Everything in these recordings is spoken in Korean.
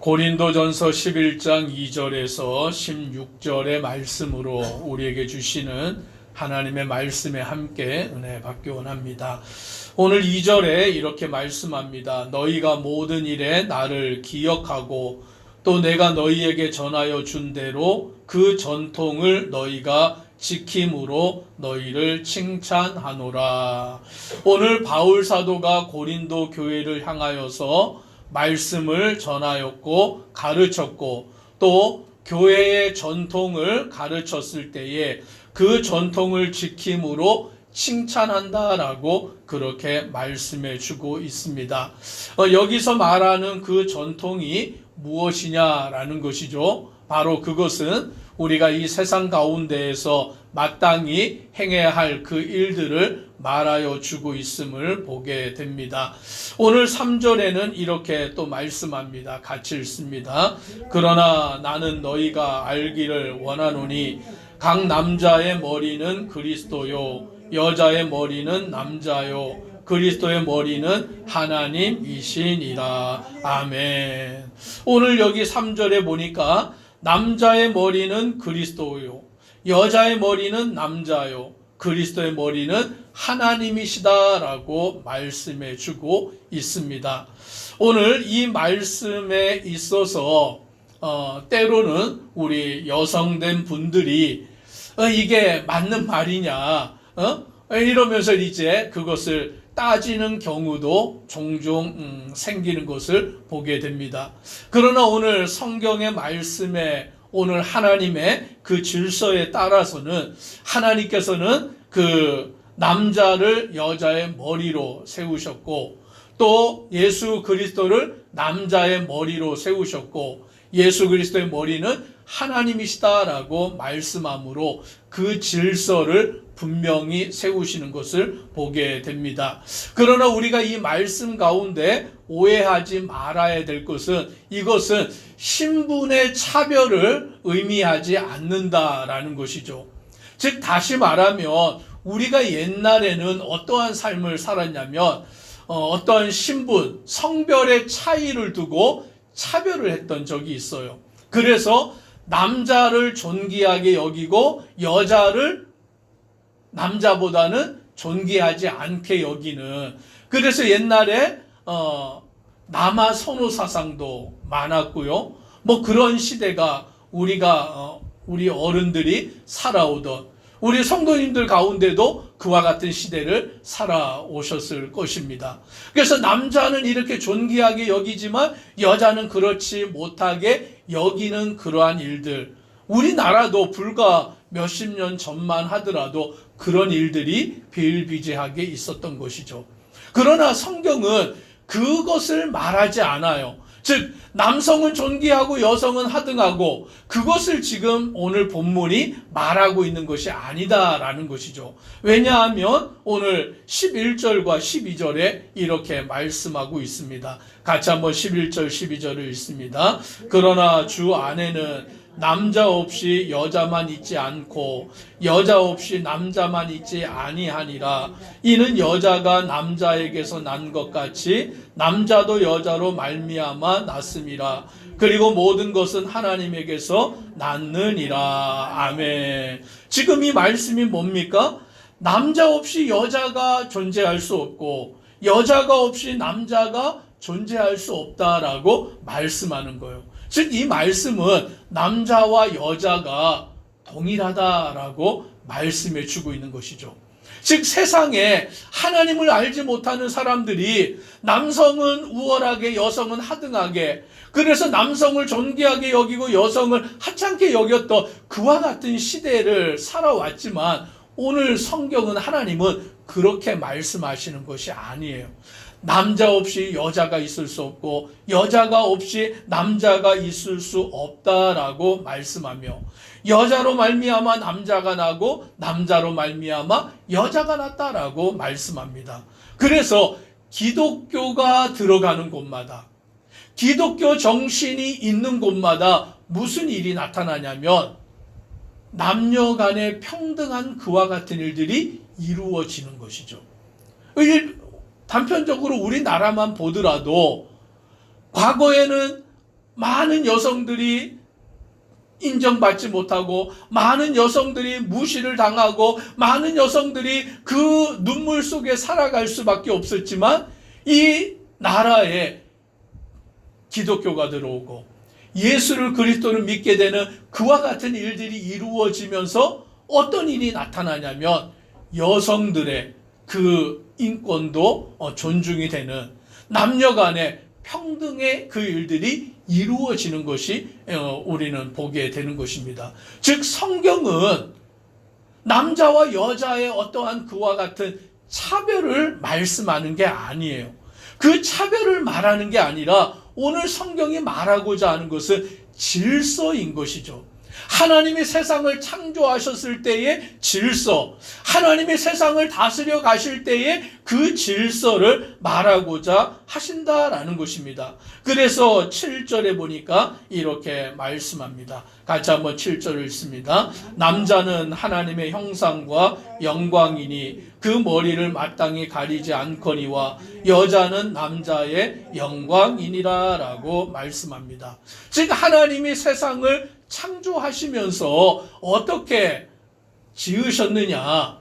고린도전서 11장 2절에서 16절의 말씀으로 우리에게 주시는 하나님의 말씀에 함께 은혜 받기 원합니다. 오늘 2절에 이렇게 말씀합니다. 너희가 모든 일에 나를 기억하고 또 내가 너희에게 전하여 준 대로 그 전통을 너희가 지킴으로 너희를 칭찬하노라. 오늘 바울 사도가 고린도 교회를 향하여서 말씀을 전하였고 가르쳤고 또 교회의 전통을 가르쳤을 때에 그 전통을 지킴으로 칭찬한다라고 그렇게 말씀해 주고 있습니다. 여기서 말하는 그 전통이 무엇이냐라는 것이죠. 바로 그것은 우리가 이 세상 가운데에서 마땅히 행해야 할 그 일들을 말하여 주고 있음을 보게 됩니다. 오늘 3절에는 이렇게 또 말씀합니다. 같이 읽습니다. 그러나 나는 너희가 알기를 원하노니 각 남자의 머리는 그리스도요 여자의 머리는 남자요 그리스도의 머리는 하나님이시니라. 아멘. 오늘 여기 3절에 보니까 남자의 머리는 그리스도요 여자의 머리는 남자요 그리스도의 머리는 하나님이시다라고 말씀해 주고 있습니다. 오늘 이 말씀에 있어서 때로는 우리 여성된 분들이 이게 맞는 말이냐 이러면서 이제 그것을 따지는 경우도 종종 생기는 것을 보게 됩니다. 그러나 오늘 성경의 말씀에 오늘 하나님의 그 질서에 따라서는 하나님께서는 그 남자를 여자의 머리로 세우셨고 또 예수 그리스도를 남자의 머리로 세우셨고 예수 그리스도의 머리는 하나님이시다라고 말씀함으로 그 질서를 분명히 세우시는 것을 보게 됩니다. 그러나 우리가 이 말씀 가운데 오해하지 말아야 될 것은 이것은 신분의 차별을 의미하지 않는다라는 것이죠. 즉 다시 말하면 우리가 옛날에는 어떠한 삶을 살았냐면 어떠한 신분, 성별의 차이를 두고 차별을 했던 적이 있어요. 그래서 남자를 존귀하게 여기고 여자를 남자보다는 존귀하지 않게 여기는, 그래서 옛날에 남아 선호 사상도 많았고요. 뭐 그런 시대가 우리 어른들이 살아오던 우리 성도님들 가운데도 그와 같은 시대를 살아오셨을 것입니다. 그래서 남자는 이렇게 존귀하게 여기지만 여자는 그렇지 못하게 여기는 그러한 일들, 우리나라도 불과 몇십 년 전만 하더라도 그런 일들이 비일비재하게 있었던 것이죠. 그러나 성경은 그것을 말하지 않아요. 즉 남성은 존귀하고 여성은 하등하고 그것을 지금 오늘 본문이 말하고 있는 것이 아니다라는 것이죠. 왜냐하면 오늘 11절과 12절에 이렇게 말씀하고 있습니다. 같이 한번 11절 12절을 읽습니다. 그러나 주 안에는 남자 없이 여자만 있지 않고 여자 없이 남자만 있지 아니하니라. 이는 여자가 남자에게서 난 것 같이 남자도 여자로 말미암아 났음이라. 그리고 모든 것은 하나님에게서 났느니라. 아멘. 지금 이 말씀이 뭡니까? 남자 없이 여자가 존재할 수 없고 여자가 없이 남자가 존재할 수 없다라고 말씀하는 거예요. 즉 이 말씀은 남자와 여자가 동일하다라고 말씀해 주고 있는 것이죠. 즉 세상에 하나님을 알지 못하는 사람들이 남성은 우월하게 여성은 하등하게, 그래서 남성을 존귀하게 여기고 여성을 하찮게 여겼던 그와 같은 시대를 살아왔지만 오늘 성경은 하나님은 그렇게 말씀하시는 것이 아니에요. 남자 없이 여자가 있을 수 없고 여자가 없이 남자가 있을 수 없다라고 말씀하며 여자로 말미암아 남자가 나고 남자로 말미암아 여자가 났다라고 말씀합니다. 그래서 기독교가 들어가는 곳마다 기독교 정신이 있는 곳마다 무슨 일이 나타나냐면 남녀 간의 평등한 그와 같은 일들이 이루어지는 것이죠. 단편적으로 우리나라만 보더라도 과거에는 많은 여성들이 인정받지 못하고 많은 여성들이 무시를 당하고 많은 여성들이 그 눈물 속에 살아갈 수밖에 없었지만 이 나라에 기독교가 들어오고 예수를 그리스도를 믿게 되는 그와 같은 일들이 이루어지면서 어떤 일이 나타나냐면 여성들의 그 인권도 존중이 되는 남녀 간의 평등의 그 일들이 이루어지는 것이 우리는 보게 되는 것입니다. 즉 성경은 남자와 여자의 어떠한 그와 같은 차별을 말씀하는 게 아니에요. 그 차별을 말하는 게 아니라 오늘 성경이 말하고자 하는 것은 질서인 것이죠. 하나님이 세상을 창조하셨을 때의 질서, 하나님이 세상을 다스려 가실 때의 그 질서를 말하고자 하신다라는 것입니다. 그래서 7절에 보니까 이렇게 말씀합니다. 같이 한번 7절을 읽습니다. 남자는 하나님의 형상과 영광이니 그 머리를 마땅히 가리지 않거니와 여자는 남자의 영광이니라 라고 말씀합니다. 즉 하나님이 세상을 창조하시면서 어떻게 지으셨느냐?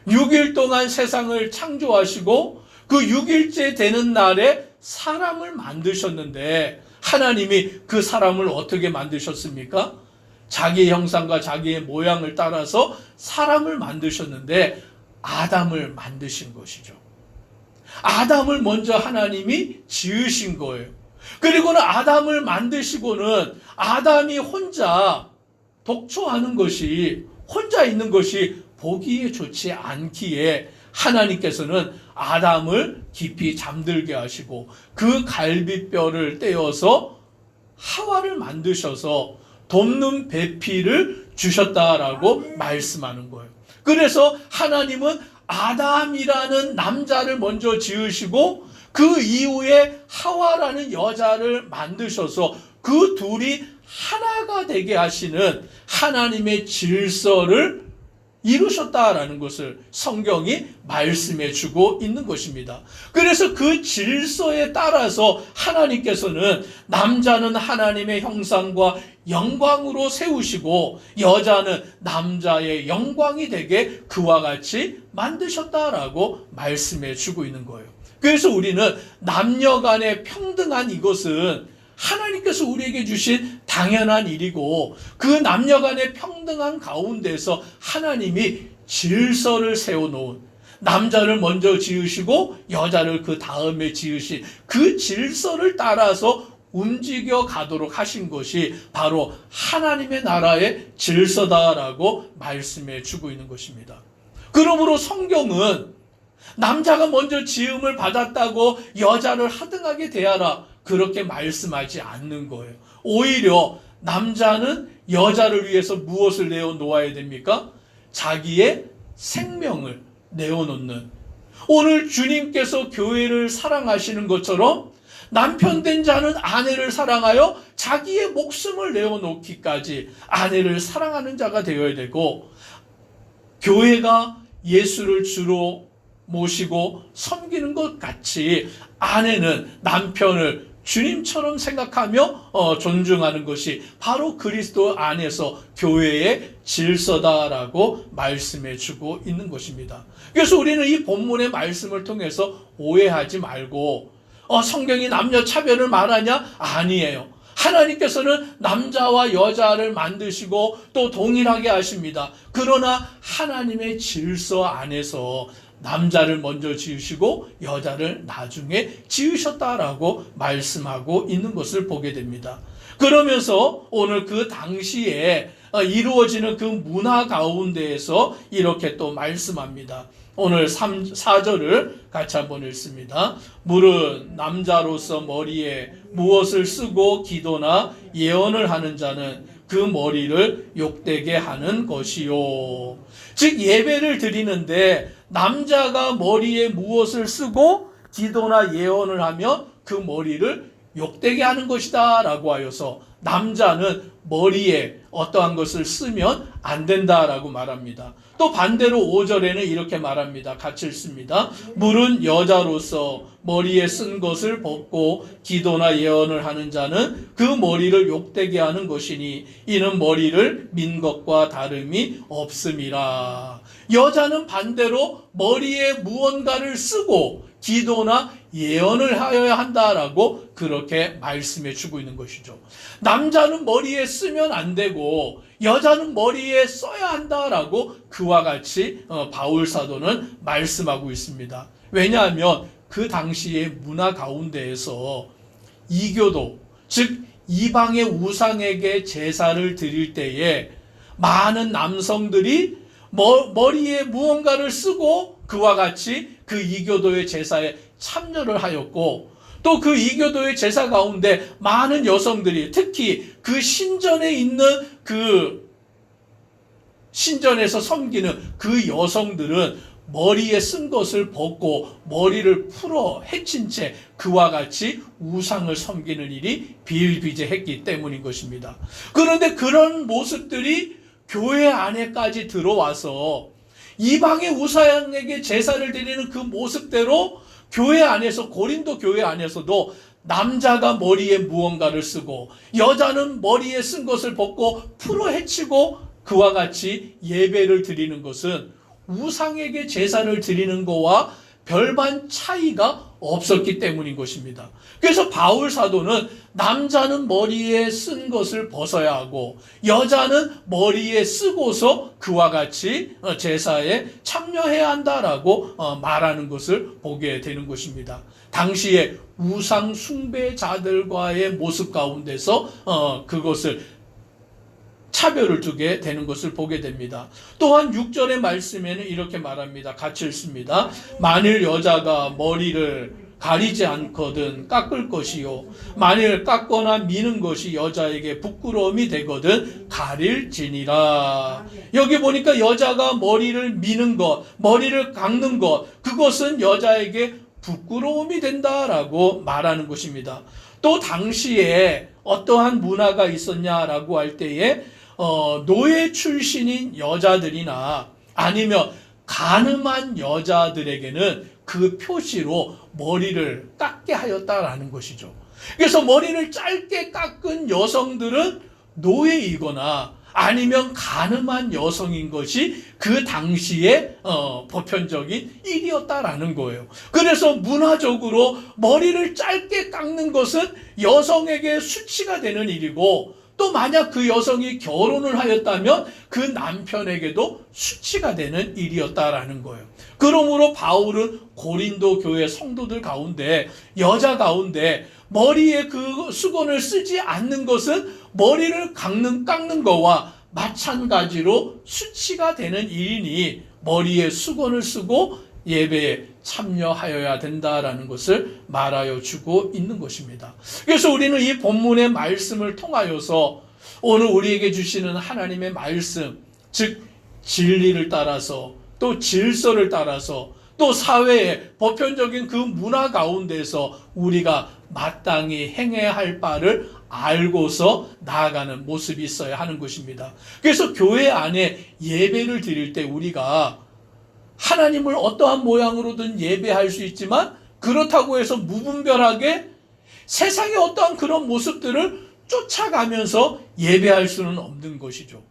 6일 동안 세상을 창조하시고 그 6일째 되는 날에 사람을 만드셨는데 하나님이 그 사람을 어떻게 만드셨습니까? 자기의 형상과 자기의 모양을 따라서 사람을 만드셨는데 아담을 만드신 것이죠. 아담을 먼저 하나님이 지으신 거예요. 그리고는 아담을 만드시고는 아담이 혼자 독초하는 것이, 혼자 있는 것이 보기에 좋지 않기에 하나님께서는 아담을 깊이 잠들게 하시고 그 갈비뼈를 떼어서 하와를 만드셔서 돕는 배필을 주셨다라고 말씀하는 거예요. 그래서 하나님은 아담이라는 남자를 먼저 지으시고 그 이후에 하와라는 여자를 만드셔서 그 둘이 하나가 되게 하시는 하나님의 질서를 이루셨다라는 것을 성경이 말씀해 주고 있는 것입니다. 그래서 그 질서에 따라서 하나님께서는 남자는 하나님의 형상과 영광으로 세우시고 여자는 남자의 영광이 되게 그와 같이 만드셨다라고 말씀해 주고 있는 거예요. 그래서 우리는 남녀 간의 평등한 이것은 하나님께서 우리에게 주신 당연한 일이고 그 남녀 간의 평등한 가운데서 하나님이 질서를 세워놓은 남자를 먼저 지으시고 여자를 그 다음에 지으신 그 질서를 따라서 움직여 가도록 하신 것이 바로 하나님의 나라의 질서다라고 말씀해 주고 있는 것입니다. 그러므로 성경은 남자가 먼저 지음을 받았다고 여자를 하등하게 대하라 그렇게 말씀하지 않는 거예요. 오히려 남자는 여자를 위해서 무엇을 내어놓아야 됩니까? 자기의 생명을 내어놓는, 오늘 주님께서 교회를 사랑하시는 것처럼 남편 된 자는 아내를 사랑하여 자기의 목숨을 내어놓기까지 아내를 사랑하는 자가 되어야 되고, 교회가 예수를 주로 모시고 섬기는 것 같이 아내는 남편을 주님처럼 생각하며 존중하는 것이 바로 그리스도 안에서 교회의 질서다라고 말씀해 주고 있는 것입니다. 그래서 우리는 이 본문의 말씀을 통해서 오해하지 말고 성경이 남녀 차별을 말하냐? 아니에요. 하나님께서는 남자와 여자를 만드시고 또 동일하게 하십니다. 그러나 하나님의 질서 안에서 남자를 먼저 지으시고 여자를 나중에 지으셨다라고 말씀하고 있는 것을 보게 됩니다. 그러면서 오늘 그 당시에 이루어지는 그 문화 가운데에서 이렇게 또 말씀합니다. 오늘 4절을 같이 한번 읽습니다. 물은 남자로서 머리에 무엇을 쓰고 기도나 예언을 하는 자는 그 머리를 욕되게 하는 것이요. 즉 예배를 드리는데 남자가 머리에 무엇을 쓰고 기도나 예언을 하며 그 머리를 욕되게 하는 것이다 라고 하여서 남자는 머리에 어떠한 것을 쓰면 안 된다라고 말합니다. 또 반대로 5절에는 이렇게 말합니다. 같이 읽습니다. 물은 여자로서 머리에 쓴 것을 벗고 기도나 예언을 하는 자는 그 머리를 욕되게 하는 것이니 이는 머리를 민 것과 다름이 없음이라. 여자는 반대로 머리에 무언가를 쓰고 기도나 예언을 하여야 한다라고 그렇게 말씀해 주고 있는 것이죠. 남자는 머리에 쓰면 안 되고 여자는 머리에 써야 한다라고 그와 같이 바울 사도는 말씀하고 있습니다. 왜냐하면 그 당시의 문화 가운데에서 이교도, 즉 이방의 우상에게 제사를 드릴 때에 많은 남성들이 머리에 무언가를 쓰고 그와 같이 그 이교도의 제사에 참여를 하였고, 또 그 이교도의 제사 가운데 많은 여성들이, 특히 그 신전에 있는 그 신전에서 섬기는 그 여성들은 머리에 쓴 것을 벗고 머리를 풀어 헤친 채 그와 같이 우상을 섬기는 일이 비일비재했기 때문인 것입니다. 그런데 그런 모습들이 교회 안에까지 들어와서 이방의 우상에게 제사를 드리는 그 모습대로 교회 안에서, 고린도 교회 안에서도 남자가 머리에 무언가를 쓰고 여자는 머리에 쓴 것을 벗고 풀어 헤치고 그와 같이 예배를 드리는 것은 우상에게 제사를 드리는 것과 별반 차이가 없었기 때문인 것입니다. 그래서 바울 사도는 남자는 머리에 쓴 것을 벗어야 하고 여자는 머리에 쓰고서 그와 같이 제사에 참여해야 한다라고 말하는 것을 보게 되는 것입니다. 당시에 우상 숭배자들과의 모습 가운데서 그것을 차별을 두게 되는 것을 보게 됩니다. 또한 6절의 말씀에는 이렇게 말합니다. 같이 읽습니다. 만일 여자가 머리를 가리지 않거든 깎을 것이요 만일 깎거나 미는 것이 여자에게 부끄러움이 되거든 가릴지니라. 여기 보니까 여자가 머리를 미는 것, 머리를 깎는 것, 그것은 여자에게 부끄러움이 된다라고 말하는 것입니다. 또 당시에 어떠한 문화가 있었냐라고 할 때에 노예 출신인 여자들이나 아니면 가늠한 여자들에게는 그 표시로 머리를 깎게 하였다라는 것이죠. 그래서 머리를 짧게 깎은 여성들은 노예이거나 아니면 가늠한 여성인 것이 그 당시의 보편적인 일이었다라는 거예요. 그래서 문화적으로 머리를 짧게 깎는 것은 여성에게 수치가 되는 일이고, 또 만약 그 여성이 결혼을 하였다면 그 남편에게도 수치가 되는 일이었다라는 거예요. 그러므로 바울은 고린도 교회 성도들 가운데, 여자 가운데 머리에 그 수건을 쓰지 않는 것은 머리를 깎는 거와 마찬가지로 수치가 되는 일이니 머리에 수건을 쓰고 예배에 참여하여야 된다라는 것을 말하여 주고 있는 것입니다. 그래서 우리는 이 본문의 말씀을 통하여서 오늘 우리에게 주시는 하나님의 말씀, 즉 진리를 따라서 또 질서를 따라서 또 사회의 보편적인 그 문화 가운데서 우리가 마땅히 행해야 할 바를 알고서 나아가는 모습이 있어야 하는 것입니다. 그래서 교회 안에 예배를 드릴 때 우리가 하나님을 어떠한 모양으로든 예배할 수 있지만 그렇다고 해서 무분별하게 세상의 어떠한 그런 모습들을 쫓아가면서 예배할 수는 없는 것이죠.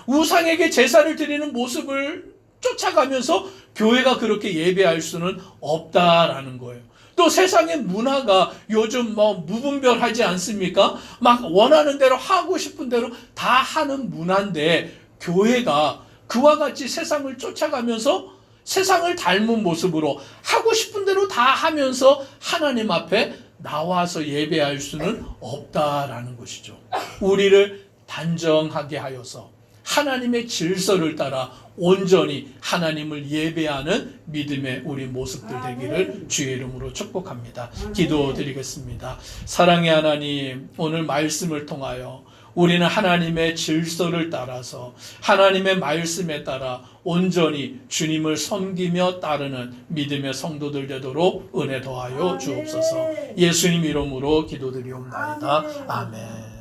우상에게 제사를 드리는 모습을 쫓아가면서 교회가 그렇게 예배할 수는 없다라는 거예요. 또 세상의 문화가 요즘 무분별하지 않습니까? 막 원하는 대로 하고 싶은 대로 다 하는 문화인데 교회가 그와 같이 세상을 쫓아가면서 세상을 닮은 모습으로 하고 싶은 대로 다 하면서 하나님 앞에 나와서 예배할 수는 없다라는 것이죠. 우리를 단정하게 하여서 하나님의 질서를 따라 온전히 하나님을 예배하는 믿음의 우리 모습들 되기를 주의 이름으로 축복합니다. 기도드리겠습니다. 사랑의 하나님, 오늘 말씀을 통하여 우리는 하나님의 질서를 따라서 하나님의 말씀에 따라 온전히 주님을 섬기며 따르는 믿음의 성도들 되도록 은혜 더하여 주옵소서. 예수님 이름으로 기도드리옵나이다. 아멘.